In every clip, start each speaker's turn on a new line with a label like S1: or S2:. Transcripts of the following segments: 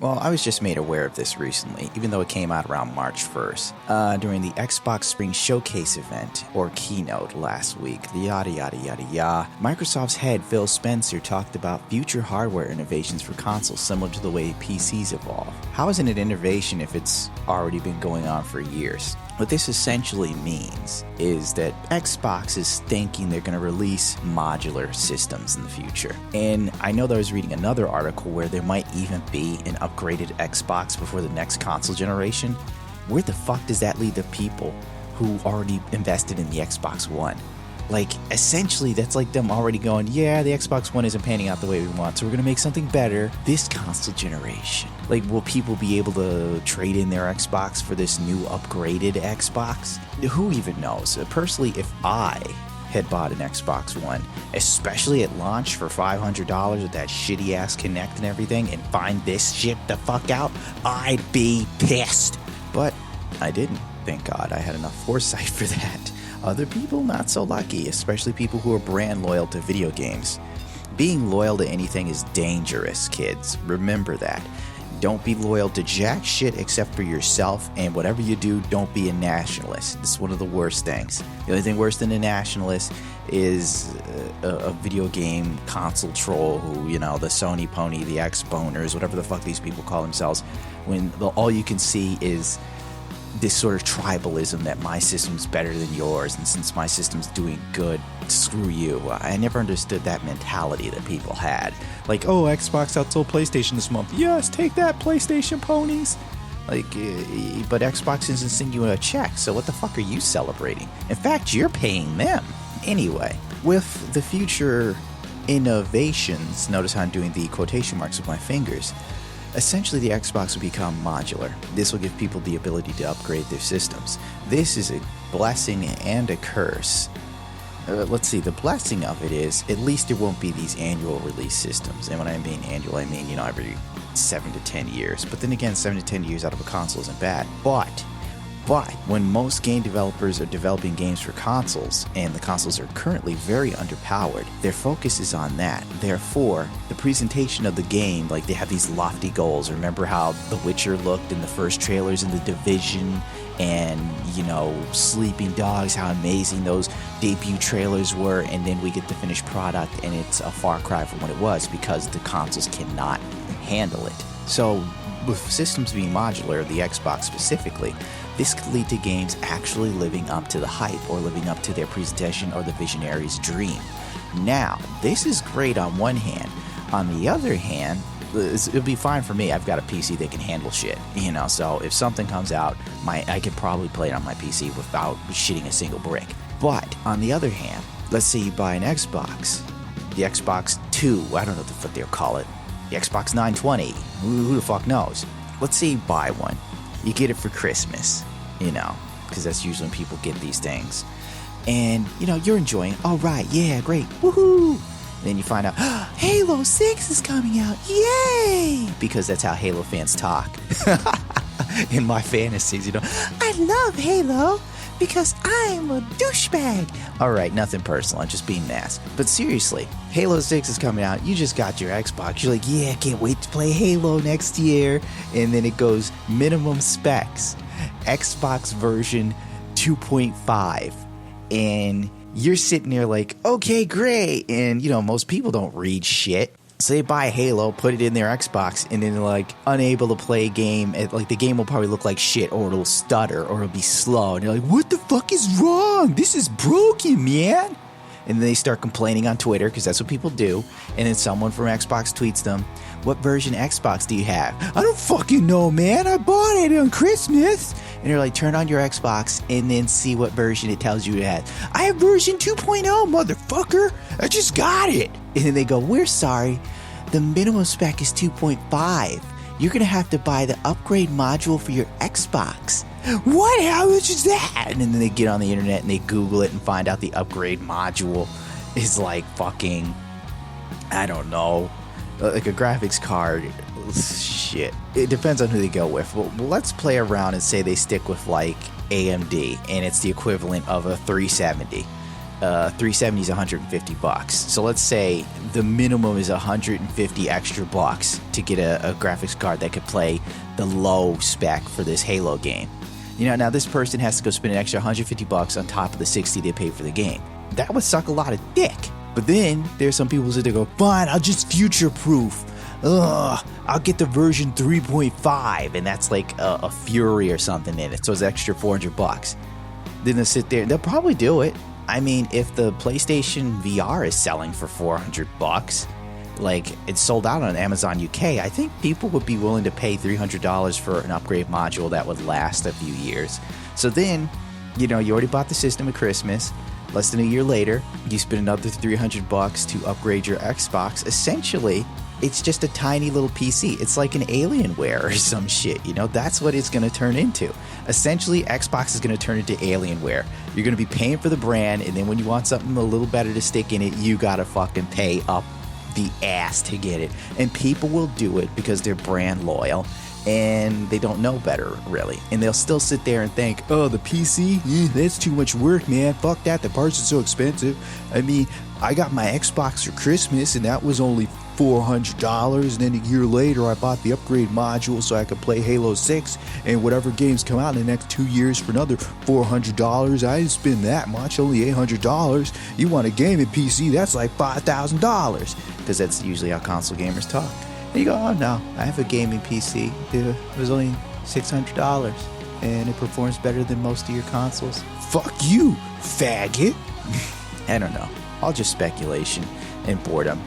S1: Well, I was just made aware of this recently, even though it came out around March 1st, during the Xbox Spring Showcase event, or keynote, last week, yada yada yada yada. Microsoft's head, Phil Spencer, talked about future hardware innovations for consoles similar to the way PCs evolve. How is it an innovation if it's already been going on for years? What this essentially means is that Xbox is thinking they're going to release modular systems in the future. And I know that I was reading another article where there might even be an upgraded Xbox before the next console generation. Where the fuck does that leave the people who already invested in the Xbox One? Like, essentially, that's like them already going, yeah, the Xbox One isn't panning out the way we want, so we're going to make something better this console generation. Like, will people be able to trade in their Xbox for this new upgraded Xbox? Who even knows? Personally, if I had bought an Xbox One, especially at launch for $500 with that shitty-ass Kinect and everything, and find this shit the fuck out, I'd be pissed. But I didn't. Thank God I had enough foresight for that. Other people, not so lucky, especially people who are brand loyal to video games. Being loyal to anything is dangerous, kids. Remember that. Don't be loyal to jack shit except for yourself, and whatever you do, don't be a nationalist. It's one of the worst things. The only thing worse than a nationalist is a video game console troll who, you know, the Sony pony, the X-boners, whatever the fuck these people call themselves, when all you can see is this sort of tribalism that my system's better than yours, and since my system's doing good, screw you. I never understood that mentality that people had. Like, oh, Xbox outsold PlayStation this month. Yes, take that, PlayStation ponies. Like, but Xbox isn't sending you a check, so what the fuck are you celebrating? In fact, you're paying them. Anyway, with the future innovations, notice how I'm doing the quotation marks with my fingers, essentially, the Xbox will become modular. This will give people the ability to upgrade their systems. This is a blessing and a curse. Let's see, the blessing of it is, at least there won't be these annual release systems. And when I mean annual, I mean, you know, every 7 to 10 years. But then again, 7 to 10 years out of a console isn't bad. But when most game developers are developing games for consoles, and the consoles are currently very underpowered, their focus is on that. Therefore, the presentation of the game, like they have these lofty goals. Remember how The Witcher looked in the first trailers in The Division, and, you know, Sleeping Dogs, how amazing those debut trailers were, and then we get the finished product, and it's a far cry from what it was because the consoles cannot handle it. So, with systems being modular, the Xbox specifically, this could lead to games actually living up to the hype or living up to their presentation or the visionary's dream. Now, this is great on one hand. On the other hand, it'll be fine for me. I've got a PC that can handle shit, you know, so if something comes out, I could probably play it on my PC without shitting a single brick. But on the other hand, let's say you buy an Xbox, the Xbox 2, I don't know what the fuck they'll call it, the Xbox 920, who the fuck knows? Let's say you buy one. You get it for Christmas, you know, because that's usually when people get these things. And, you know, you're enjoying, all right, yeah, great, woohoo! And then you find out, Halo 6 is coming out, yay! Because that's how Halo fans talk. In my fantasies, you know, I love Halo because I'm a douchebag. Alright, nothing personal, I'm just being nice. But seriously, Halo 6 is coming out, you just got your Xbox, you're like, yeah, I can't wait to play Halo next year. And then it goes minimum specs, Xbox version 2.5. And you're sitting there like, okay, great. And, you know, most people don't read shit. So they buy Halo, put it in their Xbox, and then they're like unable to play a game. Like the game will probably look like shit, or it'll stutter, or it'll be slow. And they're like, what the fuck is wrong? This is broken, man. And then they start complaining on Twitter, because that's what people do. And then someone from Xbox tweets them, what version Xbox do you have? I don't fucking know, man. I bought it on Christmas. And they're like, turn on your Xbox and then see what version it tells you it has. I have version 2.0, motherfucker. I just got it. And then they go, we're sorry. The minimum spec is 2.5. You're going to have to buy the upgrade module for your Xbox. What? How much is that? And then they get on the internet and they Google it and find out the upgrade module is like fucking, I don't know, like a graphics card. Shit. It depends on who they go with. Well, let's play around and say they stick with like AMD and it's the equivalent of a 370. 370 is 150 bucks. So let's say the minimum is 150 extra bucks to get a graphics card that could play the low spec for this Halo game. You know, now this person has to go spend an extra 150 bucks on top of the 60 they paid for the game. That would suck a lot of dick. But then there's some people that go, fine, I'll just future-proof. I'll get the version 3.5, and that's like a Fury or something in it. So it's extra 400 bucks. Then they'll sit there, and they'll probably do it. I mean, if the PlayStation VR is selling for 400 bucks, like it's sold out on Amazon UK, I think people would be willing to pay $300 for an upgrade module that would last a few years. So then, you know, you already bought the system at Christmas. Less than a year later, you spend another 300 bucks to upgrade your Xbox. Essentially, it's just a tiny little PC. It's like an Alienware or some shit, you know? That's what it's going to turn into. Essentially, Xbox is going to turn into Alienware. You're going to be paying for the brand, and then when you want something a little better to stick in it, you got to fucking pay up the ass to get it. And people will do it because they're brand loyal. And they don't know better, really. And they'll still sit there and think, oh, the PC? That's too much work, man. Fuck that. The parts are so expensive. I mean, I got my Xbox for Christmas, and that was only $400. And then a year later, I bought the upgrade module so I could play Halo 6 and whatever games come out in the next 2 years for another $400. I didn't spend that much, only $800. You want a gaming PC, that's like $5,000. Because that's usually how console gamers talk. And you go, oh no, I have a gaming PC. It was only $600, and it performs better than most of your consoles. Fuck you, faggot. I don't know. All just speculation and boredom.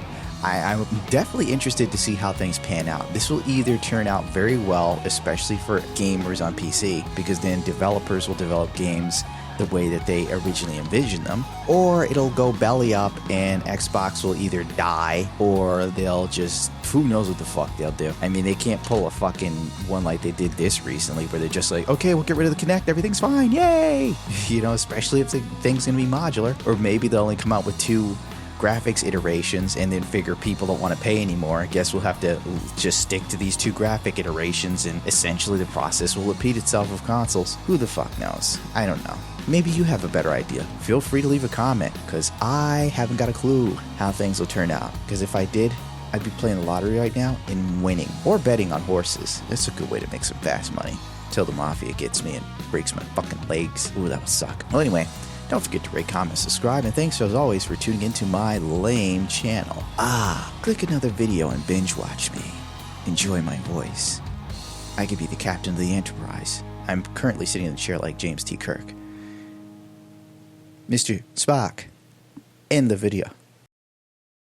S1: I'm definitely interested to see how things pan out. This will either turn out very well, especially for gamers on PC, because then developers will develop games the way that they originally envisioned them, or it'll go belly up and Xbox will either die or they'll just, who knows what the fuck they'll do. I mean, they can't pull a fucking one like they did this recently where they're just like, okay, we'll get rid of the Kinect, everything's fine, yay! You know, especially if the thing's gonna be modular, or maybe they'll only come out with 2 graphics iterations and then figure people don't want to pay anymore. I guess we'll have to just stick to these 2 graphic iterations, and essentially the process will repeat itself with consoles. Who the fuck knows? I don't know. Maybe you have a better idea. Feel free to leave a comment, because I haven't got a clue how things will turn out. Because if I did, I'd be playing the lottery right now and winning. Or betting on horses. That's a good way to make some fast money. Till the mafia gets me and breaks my fucking legs. Ooh, that would suck. Well, anyway, don't forget to rate, comment, subscribe, and thanks as always for tuning into my lame channel. Click another video and binge watch me. Enjoy my voice. I could be the captain of the Enterprise. I'm currently sitting in the chair like James T. Kirk. Mr. Spock, end the video.